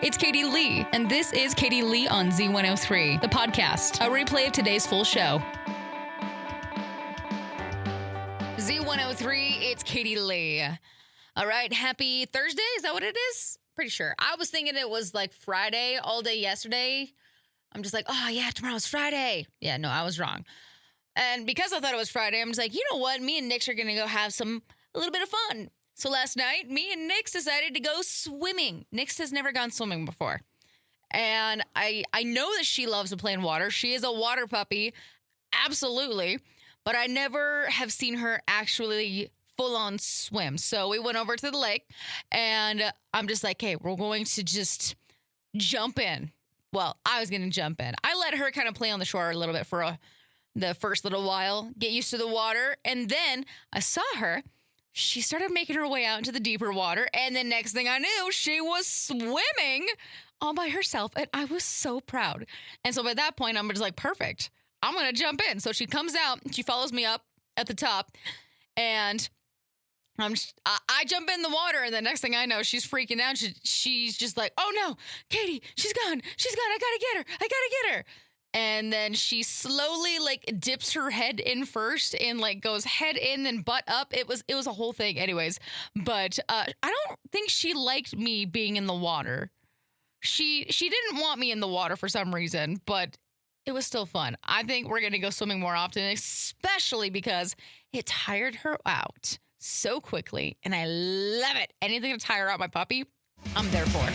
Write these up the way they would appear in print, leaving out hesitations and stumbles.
It's Katie Lee, and this is Katie Lee on Z103, the podcast, a replay of today's full show. Z103, it's Katie Lee. All right, happy Thursday. Is that what it is? Pretty sure. I was thinking it was like Friday all day yesterday. I'm just like, oh yeah, tomorrow's Friday. Yeah, no, I was wrong. And because I thought it was Friday, I'm just like, you know what? Me and Nix are going to go have a little bit of fun. So last night, me and Nix decided to go swimming. Nix has never gone swimming before. And I know that she loves to play in water. She is a water puppy. Absolutely. But I never have seen her actually full-on swim. So we went over to the lake, and I'm just like, hey, we're going to just jump in. Well, I was going to jump in. I let her kind of play on the shore a little bit for the first little while, get used to the water. And then I saw her. She started making her way out into the deeper water. And the next thing I knew, she was swimming all by herself. And I was so proud. And so by that point, I'm just like, perfect. I'm going to jump in. So she comes out. She follows me up at the top. And I jump in the water. And the next thing I know, she's freaking out. She's just like, oh, no, Katie, she's gone. She's gone. I got to get her. I got to get her. And then she slowly dips her head in first and goes head in and butt up. It was a whole thing anyways. But I don't think she liked me being in the water. She didn't want me in the water for some reason, but it was still fun. I think we're going to go swimming more often, especially because it tired her out so quickly. And I love it. Anything to tire out my puppy, I'm there for.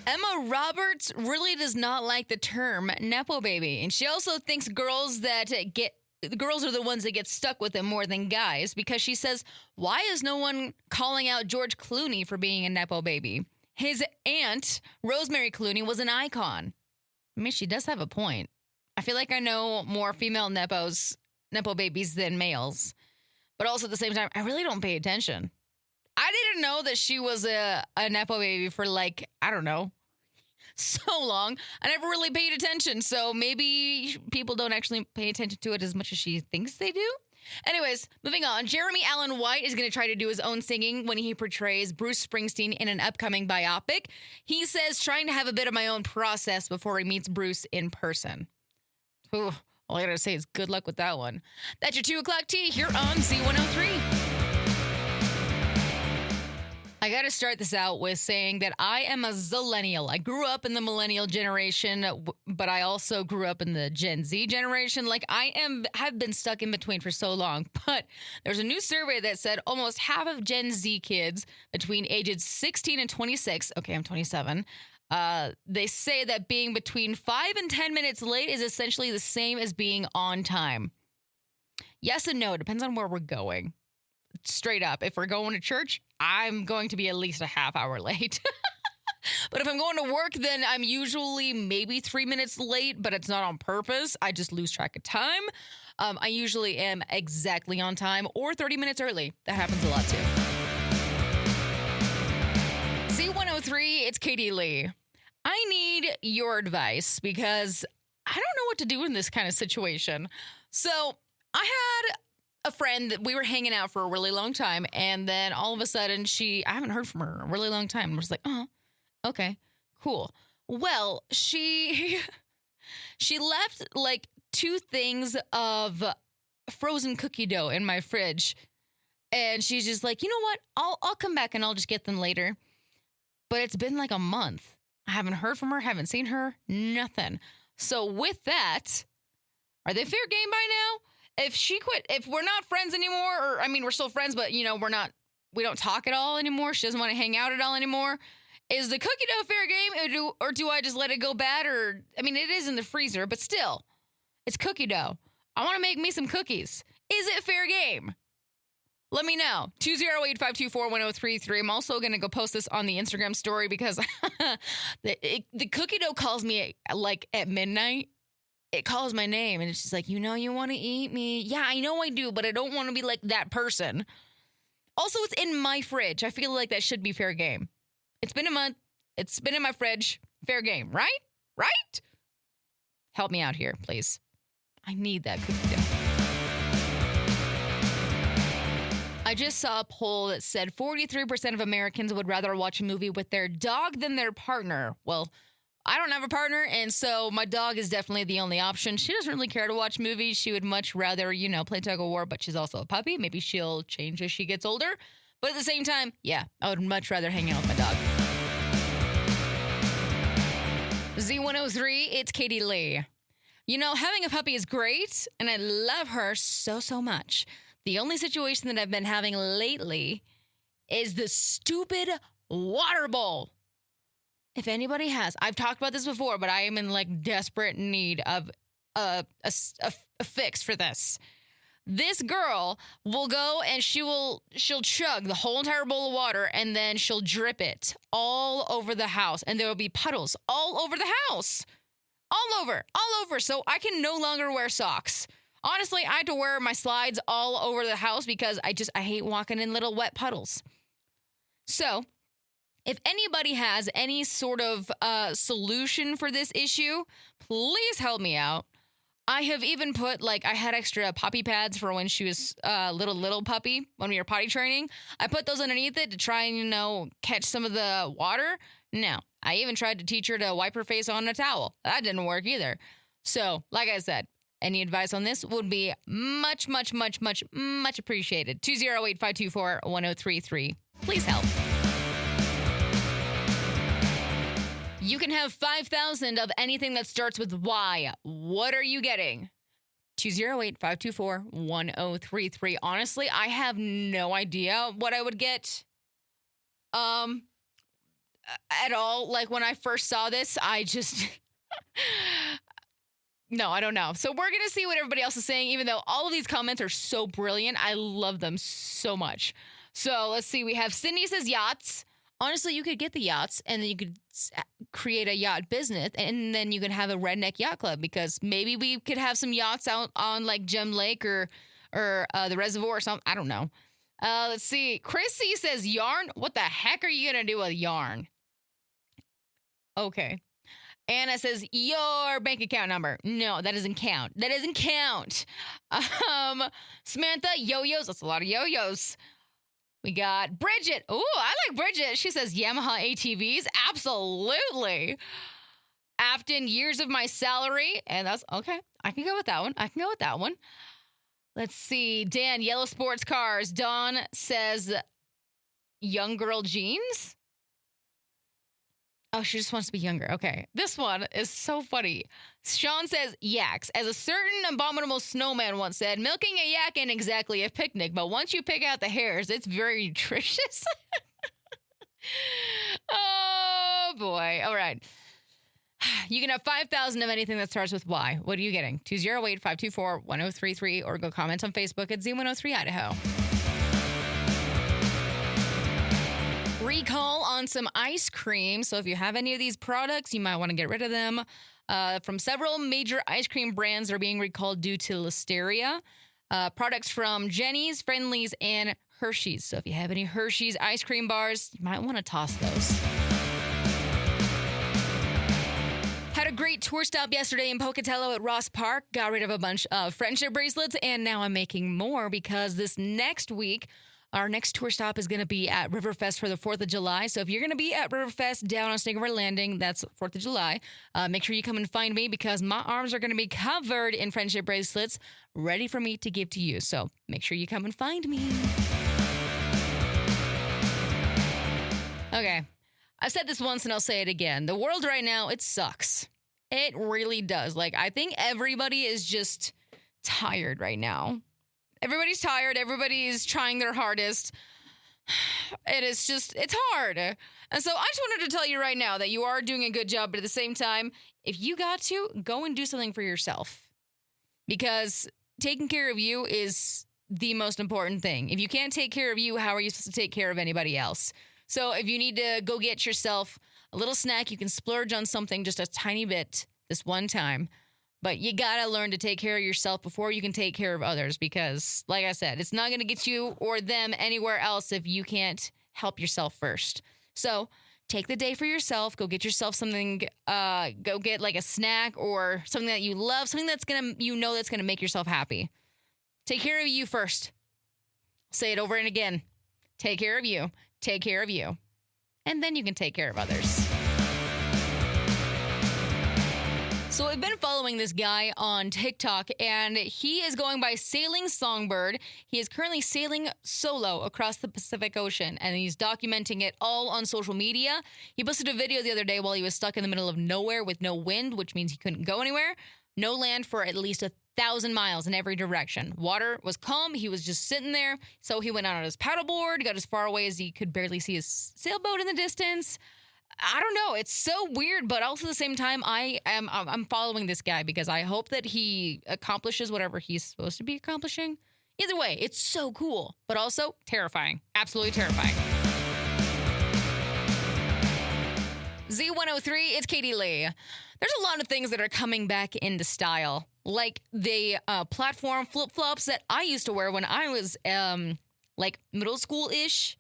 Emma Roberts really does not like the term Nepo baby. And she also thinks girls are the ones that get stuck with it more than guys, because she says, why is no one calling out George Clooney for being a Nepo baby? His aunt, Rosemary Clooney, was an icon. I mean, she does have a point. I feel like I know more female Nepo babies than males. But also at the same time, I really don't pay attention. I didn't know that she was a Nepo baby for I don't know, so long. I never really paid attention. So maybe people don't actually pay attention to it as much as she thinks they do. Anyways, moving on. Jeremy Allen White is going to try to do his own singing when he portrays Bruce Springsteen in an upcoming biopic. He says trying to have a bit of my own process before he meets Bruce in person. Ooh, all I got to say is good luck with that one. That's your 2 o'clock tea here on Z103. I got to start this out with saying that I am a zillennial. I grew up in the millennial generation, but I also grew up in the Gen Z generation. Have been stuck in between for so long. But there's a new survey that said almost half of Gen Z kids between ages 16 and 26, okay, I'm 27, they say that being between 5 and 10 minutes late is essentially the same as being on time. Yes and no, it depends on where we're going. Straight up, if we're going to church, I'm going to be at least a half hour late. But if I'm going to work, then I'm usually maybe 3 minutes late, but it's not on purpose. I just lose track of time. I usually am exactly on time or 30 minutes early. That happens a lot too. Z103, it's Katie Lee. I need your advice because I don't know what to do in this kind of situation. So I had a friend that we were hanging out for a really long time, and then all of a sudden I haven't heard from her in a really long time. I was like, oh, okay, cool. Well, she left 2 things of frozen cookie dough in my fridge, and she's just like, you know what? I'll come back and I'll just get them later. But it's been a month. I haven't heard from her, haven't seen her, nothing. So with that, are they fair game by now? If she quit, if we're not friends anymore, we're still friends, but we don't talk at all anymore. She doesn't want to hang out at all anymore. Is the cookie dough fair game, or do I just let it go bad? It is in the freezer, but still, it's cookie dough. I want to make me some cookies. Is it fair game? Let me know. 208-524-1033. I'm also going to go post this on the Instagram story because the cookie dough calls me at midnight. It calls my name, and it's just like, you want to eat me. Yeah, I know I do, but I don't want to be like that person. Also, it's in my fridge. I feel like that should be fair game. It's been a month. It's been in my fridge. Fair game, right? Right? Help me out here, please. I need that cookie dough. I just saw a poll that said 43% of Americans would rather watch a movie with their dog than their partner. Well, I don't have a partner, and so my dog is definitely the only option. She doesn't really care to watch movies. She would much rather, play tug of war, but she's also a puppy. Maybe she'll change as she gets older. But at the same time, yeah, I would much rather hang out with my dog. Z103, it's Katie Lee. Having a puppy is great, and I love her so, so much. The only situation that I've been having lately is the stupid water bowl. If anybody has, I've talked about this before, but I am in desperate need of a fix for this. This girl will go and she'll chug the whole entire bowl of water, and then she'll drip it all over the house, and there will be puddles all over the house. All over. So I can no longer wear socks. Honestly, I had to wear my slides all over the house because I hate walking in little wet puddles. So if anybody has any sort of solution for this issue, please help me out. I have even put, I had extra puppy pads for when she was a little puppy when we were potty training. I put those underneath it to try and, catch some of the water. No, I even tried to teach her to wipe her face on a towel. That didn't work either. So, like I said, any advice on this would be much, much, much, much, much appreciated. 208-524-1033. Please help. You can have 5,000 of anything that starts with Y. What are you getting? 208-524-1033. Honestly, I have no idea what I would get at all. When I first saw this, I just... No, I don't know. So we're going to see what everybody else is saying, even though all of these comments are so brilliant. I love them so much. So let's see. We have Cindy says yachts. Honestly, you could get the yachts, and then you could create a yacht business, and then you could have a redneck yacht club, because maybe we could have some yachts out on Gem Lake or the reservoir or something. I don't know. Let's see. Chrissy says yarn. What the heck are you going to do with yarn? Okay. Anna says, your bank account number. No, that doesn't count. Samantha, yo-yos. That's a lot of yo-yos. We got Bridget. Ooh, I like Bridget. She says Yamaha ATVs. Absolutely. Afton, years of my salary. And that's okay. I can go with that one. Let's see. Dan, yellow sports cars. Dawn says young girl jeans. Oh, she just wants to be younger. Okay. This one is so funny. Sean says yaks. As a certain abominable snowman once said, milking a yak ain't exactly a picnic, but once you pick out the hairs, it's very nutritious. Oh, boy. All right. You can have 5,000 of anything that starts with Y. What are you getting? 208-524-1033, or go comment on Facebook at Z103 Idaho. Recall on some ice cream. So if you have any of these products, you might want to get rid of them. From several major ice cream brands are being recalled due to Listeria. Products from Jenny's, Friendly's, and Hershey's. So if you have any Hershey's ice cream bars, you might want to toss those. Had a great tour stop yesterday in Pocatello at Ross Park. Got rid of a bunch of friendship bracelets, and now I'm making more because this next week, our next tour stop is going to be at Riverfest for the 4th of July. So if you're going to be at Riverfest down on Snake River Landing, that's 4th of July, make sure you come and find me, because my arms are going to be covered in friendship bracelets, ready for me to give to you. So make sure you come and find me. Okay. I've said this once and I'll say it again. The world right now, it sucks. It really does. I think everybody is just tired right now. Everybody's tired. Everybody's trying their hardest. It's hard. And so I just wanted to tell you right now that you are doing a good job, but at the same time, if you got to, go and do something for yourself. Because taking care of you is the most important thing. If you can't take care of you, how are you supposed to take care of anybody else? So if you need to go get yourself a little snack, you can splurge on something just a tiny bit this one time. But you got to learn to take care of yourself before you can take care of others, because, like I said, it's not going to get you or them anywhere else if you can't help yourself first. So take the day for yourself. Go get yourself something. Go get a snack or something that you love, something that's going to, that's going to make yourself happy. Take care of you first. Say it over and again. Take care of you. Take care of you. And then you can take care of others. So I've been following this guy on TikTok, and he is going by Sailing Songbird. He is currently sailing solo across the Pacific Ocean, and he's documenting it all on social media. He posted a video the other day while he was stuck in the middle of nowhere with no wind, which means he couldn't go anywhere. No land for at least 1,000 miles in every direction. Water was calm. He was just sitting there. So he went out on his paddleboard, got as far away as he could barely see his sailboat in the distance. I don't know. It's so weird, but also at the same time, I'm following this guy because I hope that he accomplishes whatever he's supposed to be accomplishing. Either way, it's so cool, but also terrifying. Absolutely terrifying. Z103, it's Katie Lee. There's a lot of things that are coming back into style, like the platform flip-flops that I used to wear when I was like middle school-ish.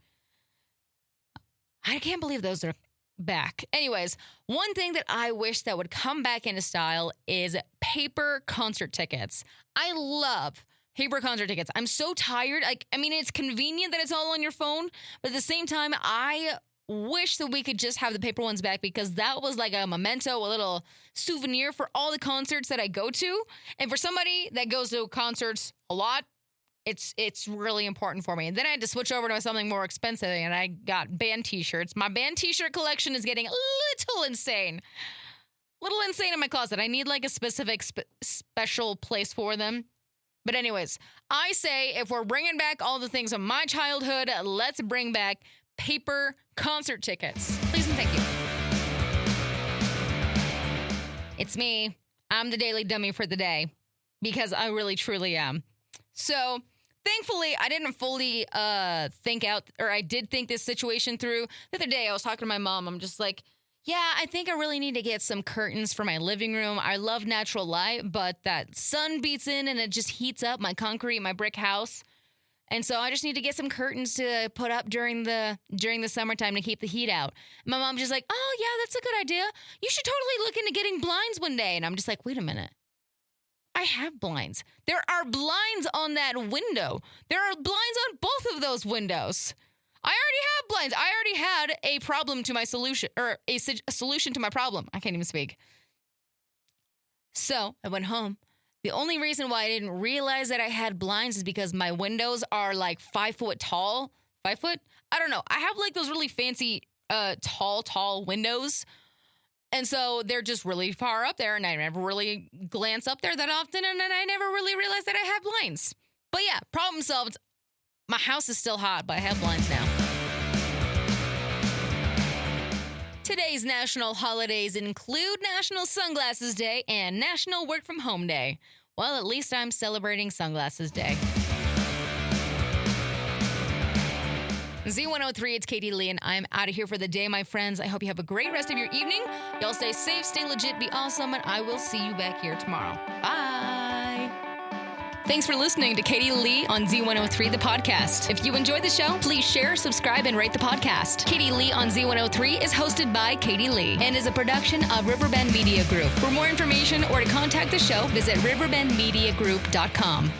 I can't believe those are back. Anyways, one thing that I wish that would come back into style is paper concert tickets. I love paper concert tickets. I'm so tired. I mean, it's convenient that it's all on your phone, but at the same time, I wish that we could just have the paper ones back because that was like a memento, a little souvenir for all the concerts that I go to. And for somebody that goes to concerts a lot, it's really important for me. And then I had to switch over to something more expensive, and I got band t-shirts. My band t-shirt collection is getting a little insane. Little insane in my closet. I need like a specific special place for them. But anyways, I say if we're bringing back all the things of my childhood, let's bring back paper concert tickets. Please and thank you. It's me. I'm the daily dummy for the day because I really, truly am. So thankfully, I didn't fully I did think this situation through. The other day, I was talking to my mom. I'm just like, yeah, I think I really need to get some curtains for my living room. I love natural light, but that sun beats in and it just heats up my concrete, my brick house. And so I just need to get some curtains to put up during the summertime to keep the heat out. My mom's just like, oh, yeah, that's a good idea. You should totally look into getting blinds one day. And I'm just like, wait a minute. I have blinds. There are blinds on that window. There are blinds on both of those windows. I already have blinds. I already had a problem to my solution, or a solution to my problem. I can't even speak. So I went home. The only reason why I didn't realize that I had blinds is because my windows are like 5 foot tall. 5 foot? I don't know. I have like those really fancy, tall windows. And so they're just really far up there, and I never really glance up there that often, and then I never really realized that I have blinds. But yeah, problem solved. My house is still hot, but I have blinds now. Today's national holidays include National Sunglasses Day and National Work From Home Day. Well, at least I'm celebrating Sunglasses Day. Z103, it's Katie Lee, and I'm out of here for the day, my friends. I hope you have a great rest of your evening. Y'all stay safe, stay legit, be awesome, and I will see you back here tomorrow. Bye. Thanks for listening to Katie Lee on Z103, the podcast. If you enjoyed the show, please share, subscribe, and rate the podcast. Katie Lee on Z103 is hosted by Katie Lee and is a production of Riverbend Media Group. For more information or to contact the show, visit riverbendmediagroup.com.